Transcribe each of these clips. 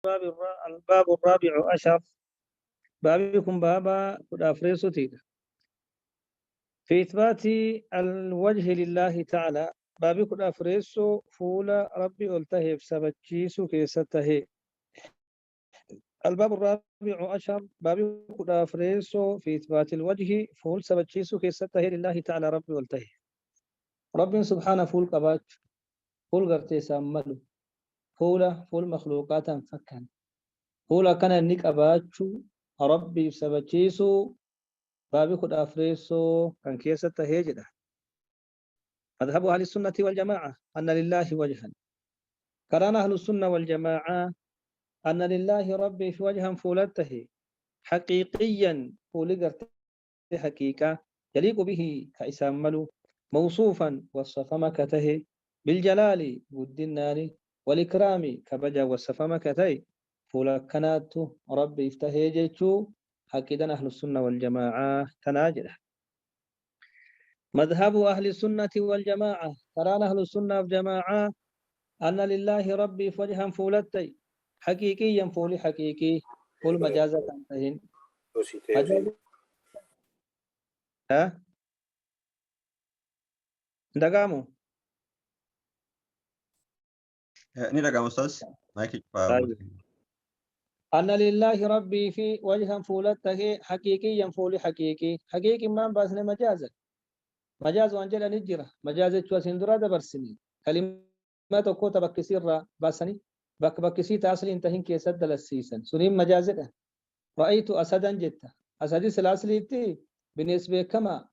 الباب الرابع عشر. بابكم بابا قد أفريسوتي في إثبات الوجه لله تعالى. بابي قد أفريسو فول ربي ألتهي بسبتشيسو كيسته. الباب الرابع عشر بابي قد أفريسو في إثبات الوجه فول سبتشيسو كيسته لله تعالى ربي ألتهي. ربي سبحانه فول قبات فول قرتي ساملو فول مخلوقات فكان فول كان النك أباتشو ربي سبتشيسو بابي خد أفريسو كان كيسة هيجدة. مذهب أهل السنة والجماعة أن لله وجها. كران أهل السنة والجماعة أن لله ربي في وجها فولته حقيقيا فولقرت حقيقة يليق به كإسام ملو موصوفا والصفمكته بالجلال والدنان والإكرام كبجا والصفمكته فولكنات ربي افتهيجتشو حقيدا أهل السنة والجماعة تناجده. مذهب أهل السنة والجماعة ترى أهل السنة والجماعة أن لله ربي فوجها فولتي حقيقيا فول حقيقي فول مجازة تنتهين مجازة ها دقامو Ini ragam Ustaz. Naik طيب أن لله ربي في وجها فولته حقيقيا فول حقيقي حقيقي ما باسن مجازا مجاز وانجل نجرة مجاز تشوا سندرا دبرسني كلمات كوتا بكسير باسني بكسي أصلي انتهين كي سد للسيسن سنين مجازة. رأيت أسدا جتا أسدي سلاسليتي بالنسبة كما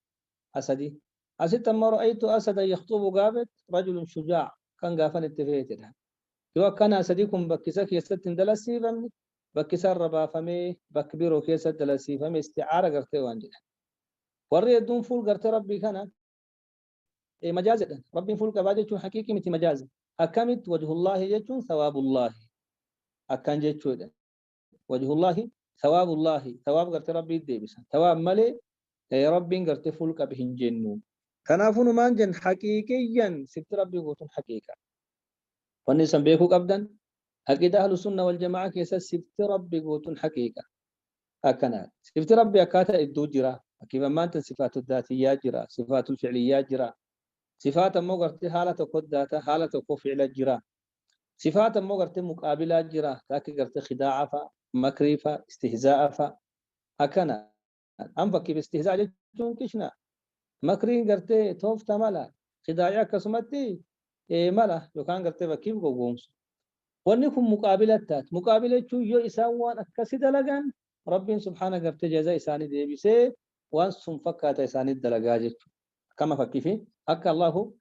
أسدي أسد ما رأيت أسدا يخطب قابت رجل شجاع كان قافن التفيت يو كان أسديكم بكسا كي سد دلسي فمي بكسا ربا فمي بكبيرو كي سد دلسي فمي استعارة قرتي وانجل ورّي الدون فول قرتي ربي كان إيه مجازة ربي فول كباجة حقيقي متي مجازة أكمت وجه الله يجون ثواب الله أكان جيتشو وجه الله ثواب الله ثواب قرت ربي ديبسا ثواب ملي يا ربي قرت فلك بهن جنو كنافون مان جن حقيقيا سبت ربي قوتون حقيقة واني سنبيكو قبدا أكيد أهل السنة والجماعة كيسا سبت ربي قوتون حقيقة أكنا سبت ربي أكاتا إدو جرا كيف ما أنت صفات الذاتيات جرا صفات الفعليات جرا صفات مو قرت حالة قد ذاتا حالة قو فعل جرا صفات مو قرت مقابلات جرا تاكي قرت خداعة مكري استهزاء أكنا أم فكي باستهزاء جتون كشنا مكرين قرتي توف تملا خدايا كسمتي إيه ملا لو كان قرتي فكي بقومس ونكم مقابلة تات مقابلة شو يو إساوان أكسد لغان رب سبحانه قرتي جزاء إساني دي بيسي وان سنفكات إساني الدلقاجت كما فكي في أكا الله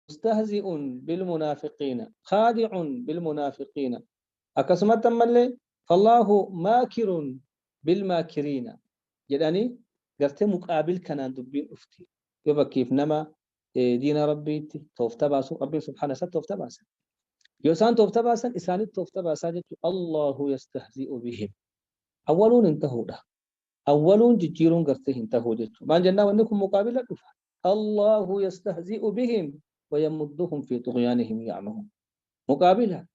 مستهزئ بالمنافقين خادع بالمنافقين أكسمت ملي فالله ماكر بالماكرين jedhanii gartee muqaabil kanaan dubbiin dhufti yoo bakkiif nama diina rabbiitti toofta baasu rabbiin subhaana isa toofta baasan yoo isaan toofta baasan isaanitti toofta baasaa jechuun Allahu yastahzi'u bihim awwaluun hin tahuudha awwaluun jijjiiruun gartee hin tahuu jechuudha maan jennaa wanni kun muqaabila dhufa Allahu yastahzi'u bihim ويمدهم في طغيانهم يعمهون مقابلة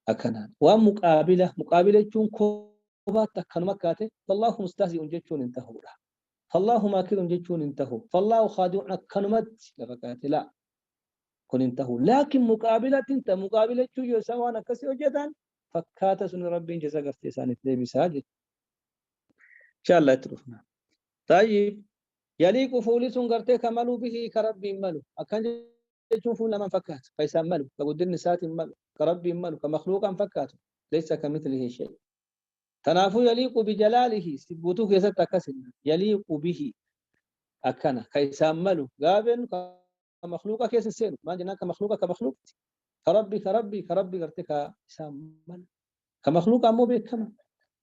أكنان ومقابلة جون كوبات تكن مكاته فالله مستهزئ جتون انتهوا له فالله ماكر جتون انتهوا فالله خادع كنمت لفكات لا كن انتهوا لكن مقابلة انت مقابلة جو يسوانا كسي وجدان فكات سن ربي جزا قرتي سانت لي بساجد إن شاء الله يترفنا طيب يليق فوليس قرتي كملوا به كربي ملو أكن جتون فول من فكات فيسان ملو فقد النسات ملو كربي ملو كمخلوقا فكاته ليس كمثله شيء تنافو يليق بجلاله سبوتو كيسا تكسن يليق به أكنا كيساملو قابل كمخلوقة كيس السير ما جنا كمخلوقة كمخلوق كربي قرتك سامل كمخلوق مو بك كما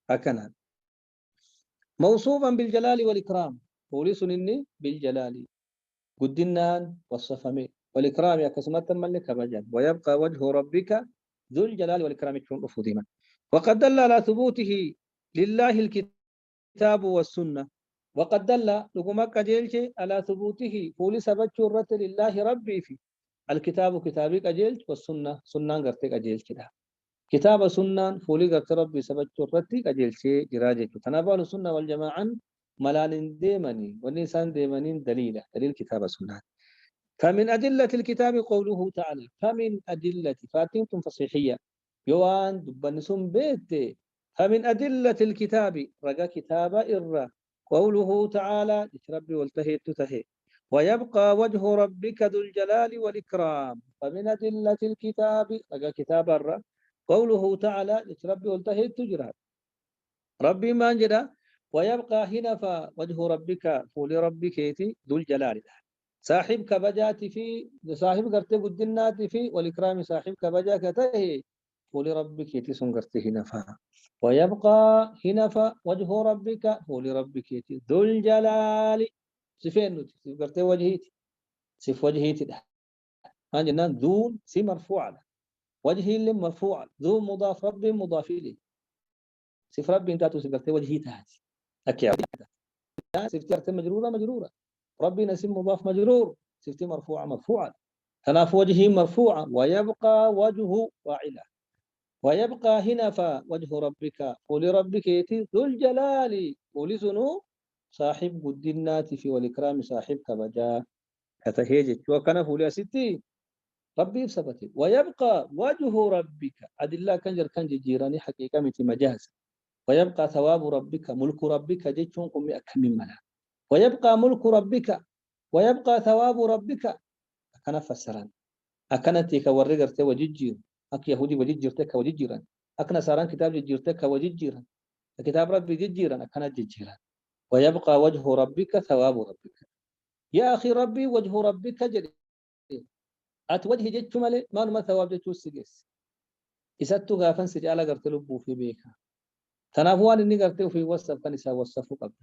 أكنا موصوفا بالجلال والإكرام بوليس إني بالجلال قدنان والصفمي والإكرام يا كسمة الملك بجل ويبقى وجه ربك ذو الجلال والإكرام يكون أفضيما وقد دل على ثبوته لله الكتاب والسنة وقد دل لقمك جيلش على ثبوته فولي سبت شرة لله ربي في الكتاب كتابك جيلش والسنة سنة غرتك جيلش ده كتاب سنة فولي قرت ربي سبت رتي أجل شيء جراجة تنابال السنة والجماعة ملال ديمني والنسان ديمنين دليل كتاب سنة. فمن أدلة الكتاب قوله تعالى فمن أدلة فاتنتم فصيحية يوان دبنسون بيت فمن أدلة الكتاب رجا كتاب إرى قوله تعالى ربي والتهيت تهي ويبقى وجه ربك ذو الجلال والإكرام فمن أدلة الكتاب رجا كتاب إرى قوله تعالى ربي والتهيت تجرى ربي ما جرى ويبقى هنا فوجه ربك فول ربك ذو الجلال صاحب كبجات في صاحب قرتي قدنات في والإكرام صاحب كبجا كته فول ربك يتسون قرتي هنفا ويبقى هنفا وجه ربك فول ربك يتي ذو الجلال سفين قرتي وجهيتي سف وجهيتي ده ما جنان ذو سي مرفوع وجهي اللي مرفوع ذو مضاف رب مضاف إليه سف رب انت قرتي وجهيتي هذه أكيد سف قرتي مجرورة ربي نسم مضاف مجرور سفتي مرفوعة تناف وجهه مرفوعة ويبقى وجهه فاعلة ويبقى هنا فوجه ربك ولربك يتي ذو الجلال ولسنو صاحب قدنات في والإكرام صاحب كبجا كتهيجت وكان فولي ستي ربي بسبتي ويبقى وجه ربك أدلا كنجر كنج جيراني حقيقة متي مجاز ويبقى ثواب ربك ملك ربك جيتشون قم أكمل ملا ويبقى ملك ربك ويبقى ثواب ربك أكنا فسران أكنتي كورجرت وجيجير أك يهودي وجيجيرتك وجيجيران أكنا ساران كتاب جيجيرتك وجيجيران كتاب ربي جيجيران أكنا جيجيران ويبقى وجه ربك ثواب ربك يا أخي ربي وجه ربك جديد أتوجه جيتش مالي ما ثواب جيتش السجيس إساتو غافن سجالة قرت لبو في بيكا تنافوان إني قرتو في وصف كنسا وصفو قبل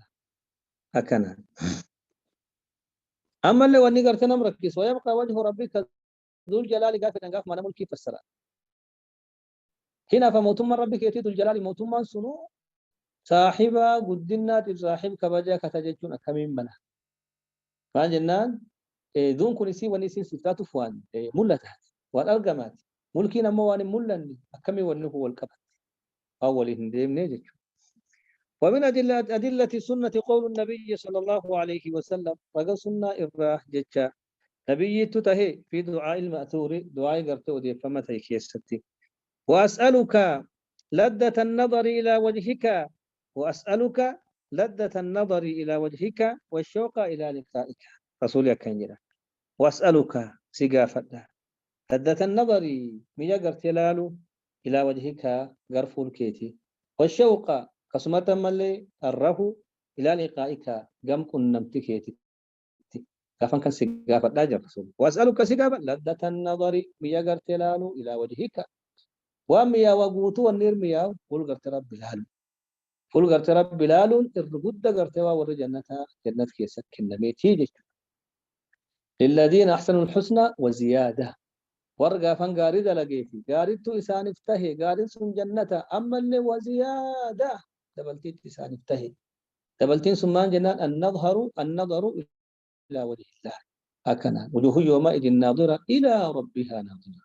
أكنا أما اللي واني قرتنا مركز ويبقى وجه ربك ذو الجلال قافل انقاف ما نمل كيف السلام هنا فموتم ربك يتي ذو الجلال موتم سنو صاحبا قدنا صاحب كبجا كتججون أكمين بنا فجنان دون كنسي ونسي صفات فوان ملتها والأرقامات ملكي نمو وان ملني أكمي ونه والكبت أول هنديم نيجي ومن أدلة سنة قول النبي صلى الله عليه وسلم رجل سنة إبراه جتشا نبي تتهي في دعاء المأثور دعاء قرته دي فما تيكيستي وأسألك لذة النظر إلى وجهك وأسألك لذة النظر إلى وجهك والشوق إلى لقائك رسول كنجرة وأسألك سقافة لذة النظر ميا قرتلال إلى وجهك غرف الكيتي والشوق قسمة ملي الره إلى لقائك قم كنمتكيتي كافن كان سقافة لا رسول وأسألك سقافة لذة النظر ميا قرتلال إلى وجهك وميا وقوتو والنير ميا قل قرت رب بلال قل قرت رب بلال الرقود قرتوا ور جنة كيسك النميتي للذين أحسنوا الحسنى وزيادة ورقا فان قارد لقيتي قاردتو إسان افتهي قارد سن جنة أما اللي وزيادة دبلتين إسان افتهي دبلتين سمان جنان النظر إلى وجه الله أكنا وجوه يومئذ ناظرة إلى ربها ناظرة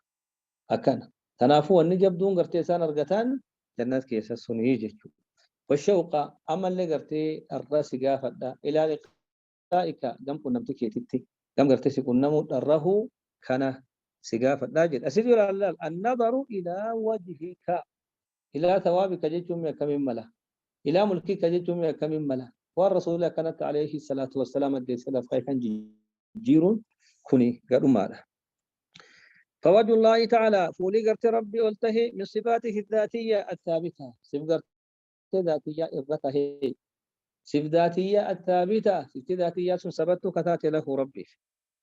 أكنا تنافو النجب دون قرتي سان أرقتان جنة كيسا سنهي والشوق أما اللي قرتي الرأس قافة إلى لقائك قم كنا متكيتي قم قرتي سيكون نمو الره كان سقافة لاجل أسير النظر إلى وجهك إلى ثوابك جيتم يا كم ملا إلى ملكك جيتم يا كم ملا والرسول كانت عليه الصلاة والسلام الدين سلف خيفا جير كني قالوا ماذا فوجه الله تعالى فولي قرت ربي والتهي من صفاته الذاتية الثابتة صفات ذاتية إرته صفات ذاتية الثابتة صفات ذاتية سبت كتات له ربي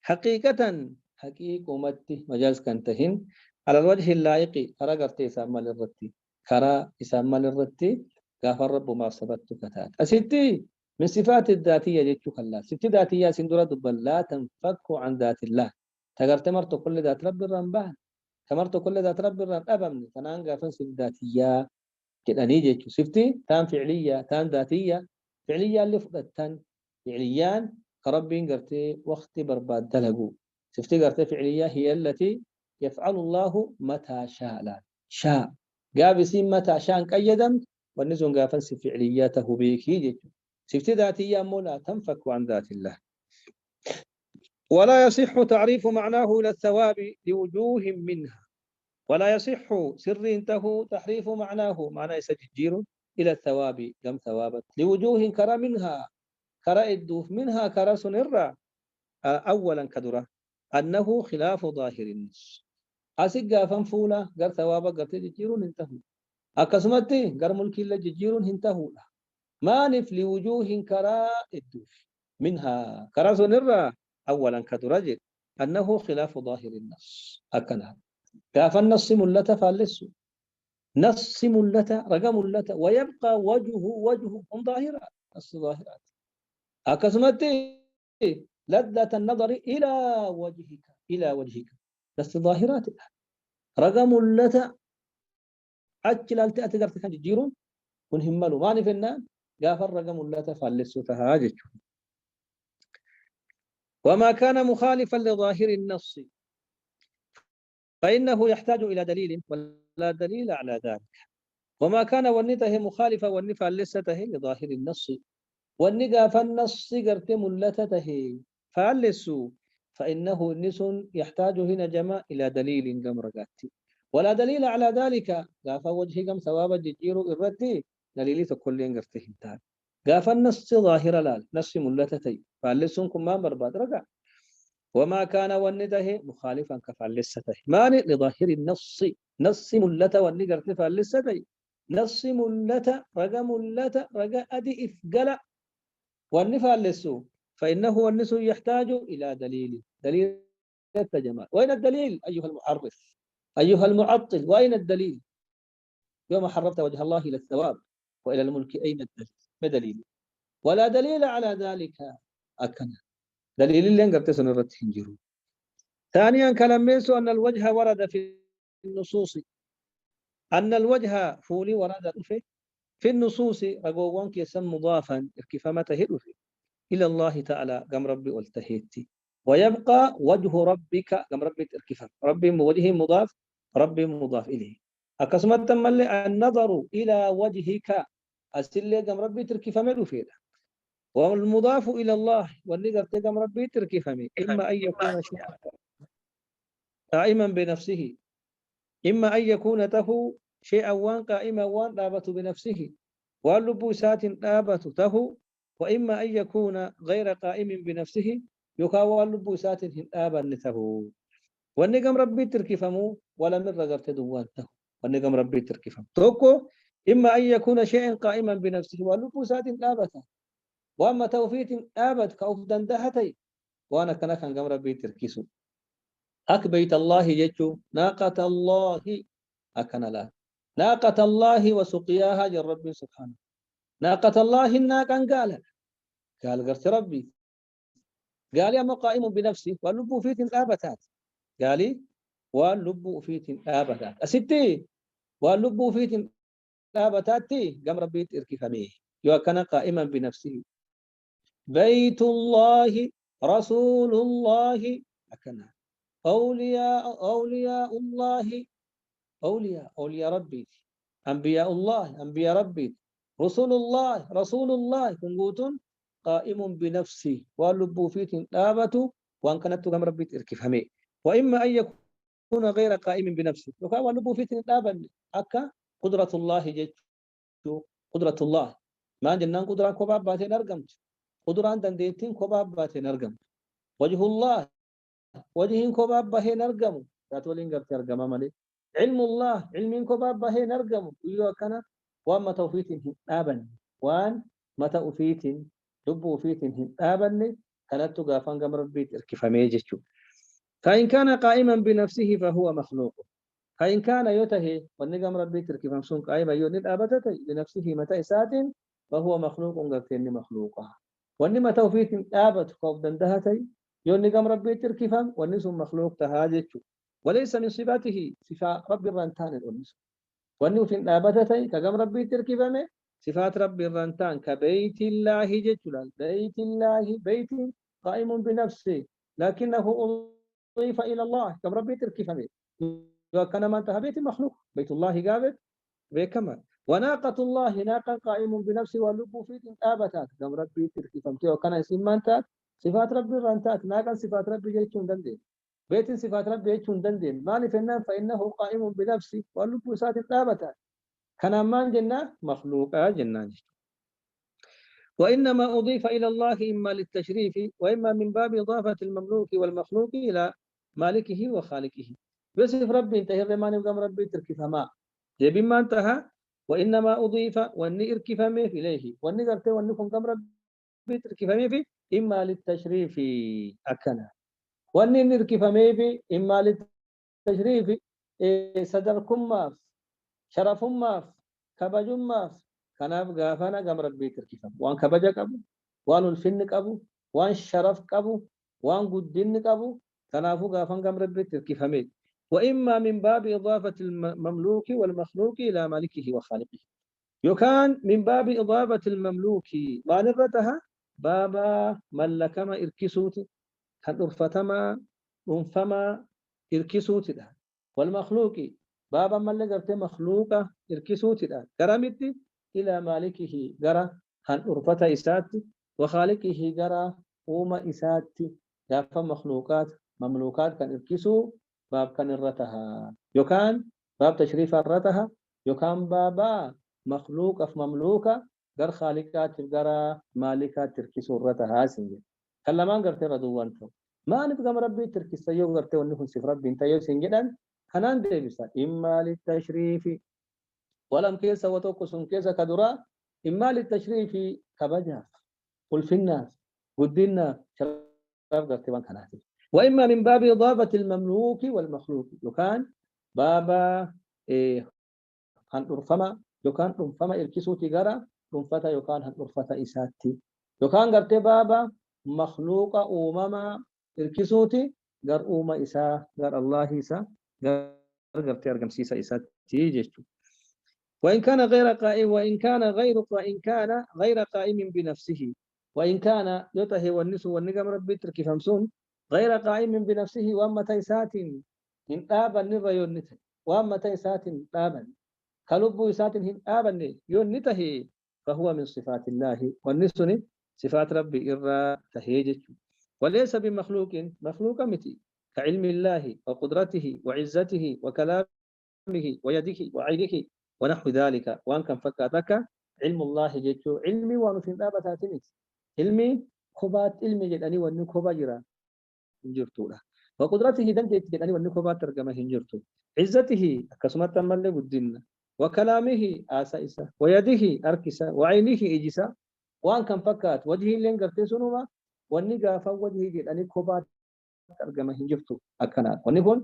حقيقة حقيقة متي مجاز كنتهن على الوجه اللائق كرا قرتي إسامة للرتي كرا إسامة للرتي غافر رب ما صبت كتات أسيتي من صفات الذاتية جيتشو خلا صفات ذاتية سندرة دبل لا تنفك عن ذات الله تقرت مرتو كل ذات رب الرنبان تمرتو كل ذات رب الرن أبمني تنان غافن صفات ذاتية كداني جيتشو صفتي تام فعلية تام ذاتية فعلية اللي فضتن فعليان كربين قرتي وقت برباد دلقو صفتي قرتي فعلية هي التي يفعل الله متى شاء لا شاء قاب سمة عشان قيدم والنزون قافن فعلياته بيكي سفت ذاتية أمو لا تنفك عن ذات الله. ولا يصح تعريف معناه إلى الثواب لوجوه منها، ولا يصح سر انته تحريف معناه يسججير إلى الثواب كم ثوابت لوجوه كرى منها كرى الدوف منها كرى سنرى. أولا كدرة أنه خلاف ظاهر النص أسيقا فنفولا قر ثوابا قر تججيرون انتهوا أكسمتي قر ملكي لججيرون انتهوا ما نف لوجوه كرى الدوف منها كرى سنرى. أولا كدرة أنه خلاف ظاهر النص أكنا كاف النص ملة فالسو نص ملة رقم ملة ويبقى وجهه هم ظاهرات نص ظاهرات أكسمتي لذة النظر إلى وجهك نص ظاهرات رقم ملة أجل أتقدر تكن جيرون كن هملوا ما نفنا قاف الرقم ملة فالسو تهاجج. وما كان مخالفا لظاهر النص فإنه يحتاج إلى دليل ولا دليل على ذلك. وما كان ونته مخالفة ونفع لسته لظاهر النص والنقا فالنص قرت ملتته فعلسوا فإنه النس يحتاج هنا جمع إلى دليل قم رقاتي ولا دليل على ذلك قاف وجه قم ثواب الجير إرتي دليل تكل قرته انتهى قاف النص ظاهر لال نص ملتتي فعلسونكم ما برباد رقع. وما كان ونته مخالفا كفعلسته مانع لظاهر النص نص ملة ونقرت فعلسته نص ملة رقا ملة رقا أدي إفقل والنفال للسوء فإنه النس يحتاج إلى دليل التجمال. وين الدليل أيها المحرف أيها المعطل؟ وأين الدليل؟ يوم حرفت وجه الله إلى الثواب وإلى الملك أين الدليل؟ بدليل ولا دليل على ذلك أكنا دليل اللي انقرت سنرد هنجرون. ثانيا كلام ميسو أن الوجه ورد في النصوص أن الوجه فولي ورد في النصوص رقوانك يسمى مضافا اركفامته إلى الله تعالى قام ربي والتهيتي ويبقى وجه ربك قام ربي اركفام ربي وجهه مضاف ربي مضاف إليه. أقسمت ملي النظر إلى وجهك أسلي قام ربي تركفام فيها والمضاف إلى الله والنقر قام ربي تركفام إما أن يكون شيئا قائما بنفسه إما أن يكون له شيئا وان قائما وان دابت بنفسه واللبوسات دابت له وإما أن يكون غير قائم بنفسه يقاوى اللبوسات دابا نته والنقم ربي تركفمو ولا من رغبت دوانته والنقم ربي تركفم توكو إما أن يكون شيئا قائما بنفسه واللبوسات دابته وأما توفيت دابت كأفدان دهتي وأنا كان قم ربي تركسو أكبيت الله يجو ناقة الله أكن لا ناقة الله وسقياها للرب سبحانه ناقة الله الناقة قال قرت ربي قال يا قائم بنفسي واللب فيت الآبتات قال واللب فيت الآبتات أستي واللب فيت الآبتات قام ربي اركفميه يو كان قائما بنفسه بيت الله رسول الله أكنا أولياء الله أولياء ربي أنبياء الله أنبياء ربي رسول الله كنقوتون قائم بنفسي واللب فيت آبته وأن كانت كم ربي تركفهمي وإما أن يكون غير قائم بنفسه وكان واللب فيت آبا أكا قدرة الله جيتو قدرة الله ما جنان قدرة كباب باتين أرقمت قدرة دنديتين كباب باتين أرقمت وجه الله وجهين كباب باتين أرقمت راتولين قبت أرقم مالي علم الله علمين كباب باتين أرقمت ويو كان وما توفيتهم آبا وان متى أفيت لب أفيتهم آبا كانت قافان قم ربي تركفهمي جيتو فإن كان قائما بنفسه فهو مخلوق فإن كان يتهي والنقم ربي تركي فمسون قائما يوند أبتتي لنفسه متى سات فهو مخلوق قرتين مخلوقها وانما توفيت آبت خوف دندهتي يونقم ربي تركي فم والنسم مخلوق تهاجت وليس من صفاته صفات رب الرنتان الأنس وانه في آبتتي كقم ربي تركي فم صفات رب الرنتان كبيت الله جتلال بيت الله بيت قائم بنفسه لكنه أضيف إلى الله كم ربي تركي فم وكان ما انتهى بيت مخلوق بيت الله قابل بكما وناقة الله ناقة قائم بنفسه واللب في آبتات كم ربي تركي فمتي وكان اسم مانتات صفات ربي رانتات ناقة صفات ربي جيتون دندين بيت صفات ربي جيتون دندين مالي فنان فإنه قائم بنفسه واللب سات آبتات كان مان جنة مخلوقا جنان وإنما أضيف إلى الله إما للتشريف وإما من باب إضافة المملوك والمخلوق إلى مالكه وخالقه يوسف ربي انتهي الرمان وقام ربي تركي فما جيب ما انتهى وإنما أضيف وأني إركي فمي إليه وأني قلت وأني كن قام ربي تركي فمي في إما للتشريف أكنا وأني نركي فمي في إما للتشريف صدركم ماف شرفهم ماف كبجهم ماف kanaaf gaafana gam rabbii tirkifamu waan kabaja qabu waan ulfinni qabu waan sharaf qabu waan guddinni qabu kanaafu gaafan gam rabbii tirkifame وإما من باب إضافة المملوك والمخلوق إلى مالكه وخالقه يكان من باب إضافة المملوك ما نرتها بابا ملكما إركسوت كان أرفتما أنفما إركسوت والمخلوق بابا ملك مخلوقة إركسوت كرامتي إلى مالكه جرى هن أرفت إسات وخالقه جرى أوم إسات يافا مخلوقات مملوكات كان إركسو باب كان الرتها يكان باب تشريف الرتها يكان بابا مخلوق أف مملوكة جر خالقات جرى مالكات تركسو الرتها سنجي كلمان قرتي ردوان تو ما نبقى مربي تركس يو قرتي ونحن سفر ربي انت يو سنجدان هنان ديبسا إما للتشريف ولم كيس وتوكسون كيس كدرا إما للتشريف كبجاف قل في الناس قدنا شرف قرتبان كناتي وإما من باب إضافة المملوك والمخلوق يكان بابا هن أرفما يكان أرفما إركسو تجارة أرفتا يكان هن أرفتا إساتي يكان قرتي بابا مخلوق أمما إركسوتي قر أوما إسا قر الله إسا قر قرتي أرقم سيسا إساتي جيشتو وإن كان غير قائم غير قائم بنفسه وإن كان يطهي والنسو والنقم ربي تركي فمسون غير قائم بنفسه وأما تيسات إن آبا نرى يونته وأما تيسات آبا كلب يسات إن آبا يونته فهو من صفات الله والنسن صفات ربي إرى تهيجت وليس بمخلوق مخلوق متي كعلم الله وقدرته وعزته وكلامه ويده وعينه ونحو ذلك وان كان فكاتك علم الله جيتو علمي وانو في دابتاتني علمي خبات علمي جداني وانو خبا جرا هنجرتو له وقدرته دنجت جداني وانو خبات ترجمه هنجرتو عزته كسمت مل بدين وكلامه آسائسا ويده أركسا وعينه إجسا وان كان فكات وجهه لين قرتي سنوما واني قافا وجهه جداني خبات ترجمه هنجرتو أكنا ونقول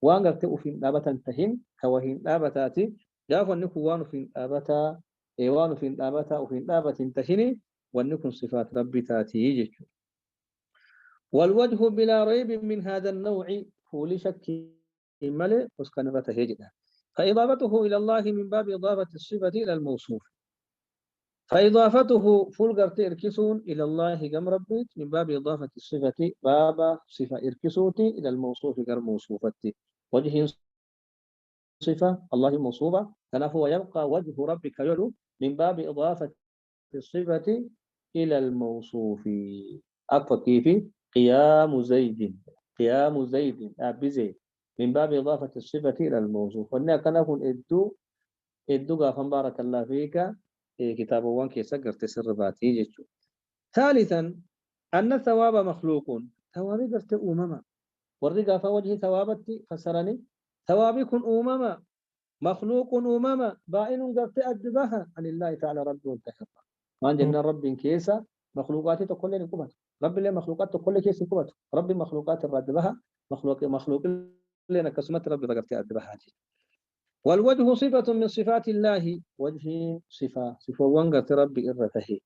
وان قرتي وفي دابتان تهين كوهين دابتاتي جاف أنكم وانو في الآبتا وانو في الآبتا وفي الآبة تهني وأنكم صفات ربي تاتي يجيك والوجه بلا ريب من هذا النوع هو لشك ملء وسكن رتهجنا فإضافته إلى الله من باب إضافة الصفة إلى الموصوف فإضافته فلقرت إركسون إلى الله كم ربيت من باب إضافة الصفة باب صفة إركسوتي إلى الموصوف كم موصوفتي وجه صفة الله موصوفة فنفو ويبقى وجه ربك يلو من باب إضافة الصفة إلى الموصوف أكفى كيف قيام زيد أبي زيد من باب إضافة الصفة إلى الموصوف وأنها كان يكون إدو غافن بارك الله فيك كتاب وان كي سقر تسر باتي جيتشو ثالثا أن الثواب مخلوق ثوابي قرت أمما ورقا فوجه ثوابتي فسرني ثوابي كن أمما مخلوق أمما بائن قرت أدبها عن الله تعالى رب وانتحر ما جنة رب كيسا مخلوقات تقول لي نكبت رب اللي مخلوقات تقول لي كيس نكبت رب مخلوقات الردبها مخلوق لنا كسمت رب قرت أدبها والوجه صفة من صفات الله وجه صفة وانقرت ربي إرته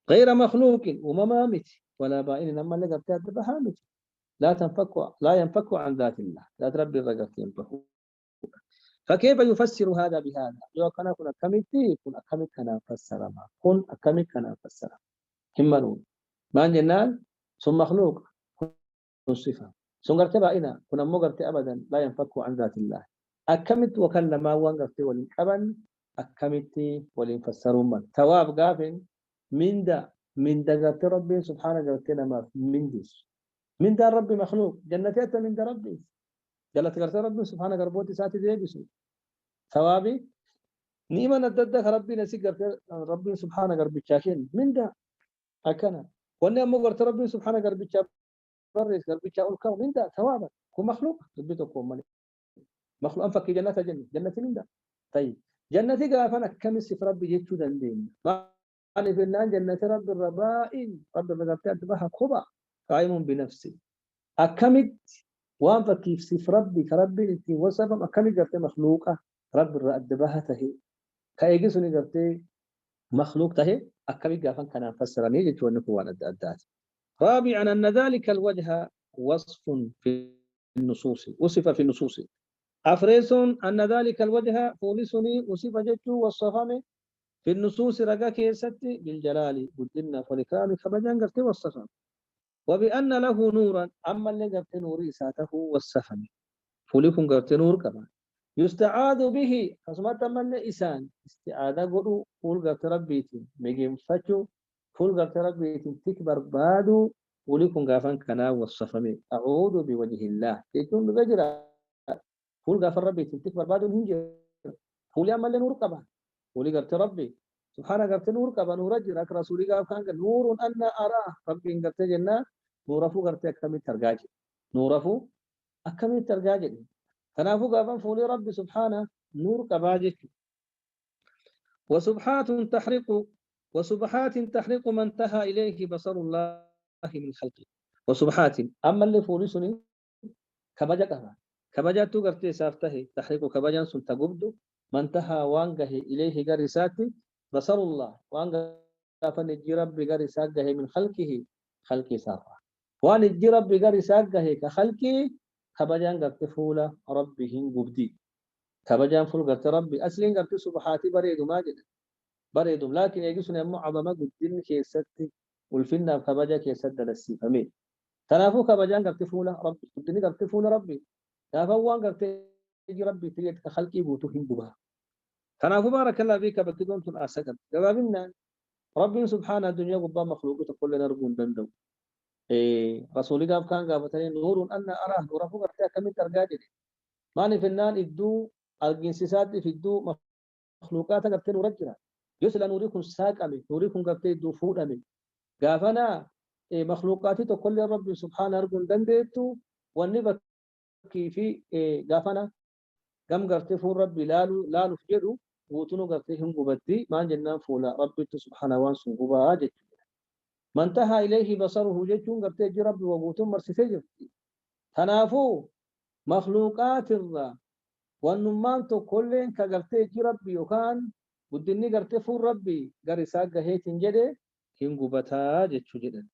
غير مخلوق وممامت ولا بائن لما اللي قرت أدبها لا ينفك عن ذات الله ذات ربي الرقرت ينفك فكيف يفسر هذا بهذا؟ لو كان كنا كميتي كنا كميت كنا فسر ما كن كميت كنا فسر همنون ما جنان ثم مخلوق كن صفة ثم قرت بائنا كنا مو قرت أبدا لا ينفك عن ذات الله أكمت وكلما وان قرتي ولين قبن أكمتي ولين فسرون من ثواب قافن من دا قرتي ربي سبحانه قرتنا ما من ديش من دا ربي مخلوق جنتي من دا ربي جلت قرتي ربي سبحانه قربوتي ساتي دي بسو ثوابي نيما نددك ربي نسي قرتي ربي سبحانه قربي شاكين من دا أكنا واني أمو قرتي ربي سبحانه قربي شاكين بريس قربي شاكين كو من دا ثوابا كو مخلوق ربي تكون ملك مخلوق أنفك جنة جنة من دا طيب جنة قافنا كم في ربي جيتشو دندين يعني في النان جنة رب الربائن رب الربائن تبها خبا قائم بنفسي أكمد وأنفك في ربي كربي انت وصفا أكمد قرتي مخلوقة رب الرب بها تهي كأيجسوني قرتي مخلوق تهي أكمد قافن كان فسرني جيتشو النفوان الدات رابعا أن ذلك الوجه وصف في النصوص وصف في النصوص أفريسون أن ذلك الوجه فولسني وصف جدو والصفام في النصوص رقا كيستي بالجلال بدلنا فالكرام كبجان قرتي والصفام وبأن له نورا أما اللي قرت نوري ساته والصفام فولكم قرت نور كمان يستعاذ به فسمت من إسان استعاذ قلو فول قرت ربيتي مجيم فتو فول قرت ربيتي تكبر بادو فولكم قافن كنا والصفام أعوذ بوجه الله تيتون بجرا فول غفر ربي تنتك بعد الهنجر فول يعمل نور كبا فول قرت ربي سبحانه قرت نور كبا نور جرك رسولي قال كان نور أن أراه ربي إن قرت جنة نور فو قرت أكمل ترجاج نور فو أكمل ترجاج تنافو قافن فول ربي سبحانه نور كباجك وسبحات تحرق من انتهى إليه بصر الله من خلقه وسبحات أما اللي فول سني كباجك كبجاتو غرتي سافته تحريك كبجان سن تغبدو منتهى وانغه اليه غرساتي بصر الله وانغه فنجي ربي غرساغه من خلقه خلقي سافا ونجي ربي غرساغه كخلقي كبجان غرتي فولا ربهم غبدي كبجان فول غرتي ربي اصلين غرتي سبحاتي بريدو ماجد بريدو لكن يجي سن عظمه غدين كيستي والفنا كبجا كيسد للسيفمي تنافو كبجان غرتي فولا ربي غدني غرتي فولا ربي فوان قلت يجي ربي تجد خلقي بوتوهم بها تنافو بارك الله فيك بكدون تن أسكت جوابنا ربي سبحانه الدنيا قبام مخلوق تقول لنا ربون دندو رسولي قال كان قابتني نور أن أراه نور فوق كم ترجاجي ماني فنان إدو الجنسيات في الدو مخلوقات قبت نورجنا يسأل نوريكم ساق أمي نوريكم قبت إدو فود أمي قافنا مخلوقاتي تقول ربي سبحانه ربون دندو والنبت كيفي قافنا قم قرتي فول ربي لالو فجدو وتنو قرتي هم قبدي ما جنان فولا ربي سبحانه وانسو قبا جت من انتهى إليه بصره جتون قرتي جي ربي وقوتون مرسي جرتي تنافو مخلوقات الرا والنمان تو كلين كقرتي جي ربي وكان ودني قرتي فول ربي قرساق هيت جده هم قبتا جتشو جدا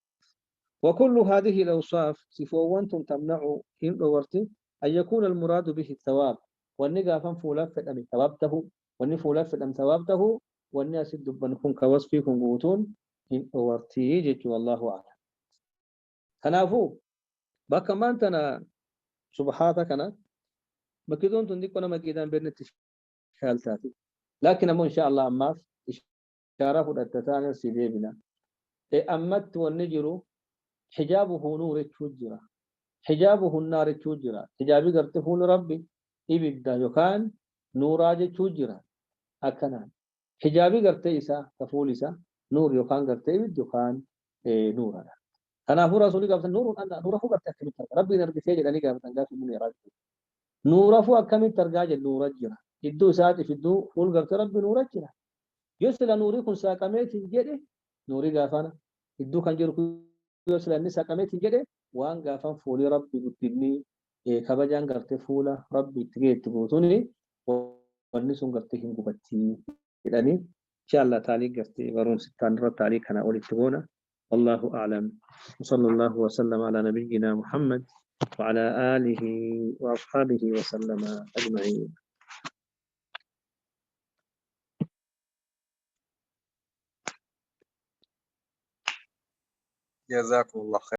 وكل هذه الأوصاف صفوانتم تمنعوا هم دورتي أن يكون المراد به الثواب والنقا فان فولا فدم ثوابته والني فولا فدم ثوابته والناس الدبنكم كوصفكم قوتون هم دورتي جت والله أعلم تنافو بكمان تنا سبحاتك أنا بكدون تنديك وأنا مكيدان بين التشكالتاتي لكن أمو إن شاء الله أما إشارة التتاني سيدي بنا أمت والنجر حجابه نور التوجرة حجابه النار التوجرة حجابي قرتفون ربي إبدا يكان نوراج التوجرة أكنان حجابي قرتي إسا تفول إسا نور يكان قرتي إبد يكان نورا أنا هو رسولي قابل نور أن نوره قرتي أكمل ترجع ربي نرجع سيجد أني قابل تنجا في من يراج نوره أكمل ترجع النور الجرة إدو ساعة في الدو فول قرتي ربي نور الجرة يسأل نوريكم ساقميت جده نوري قافنا إدو كان جركو يسأل النساء قميت جده وان قافن فولي ربي قتلني كبجان قرتي فولا ربي تجيت تبوتوني والنسون قرتيهم قبتي يعني إن شاء الله تعالى قرتي برون ستان رب تعالى كان أولي تبونا والله أعلم وصلى الله وسلم على نبينا محمد وعلى آله وأصحابه وسلم أجمعين. جزاكم الله خير.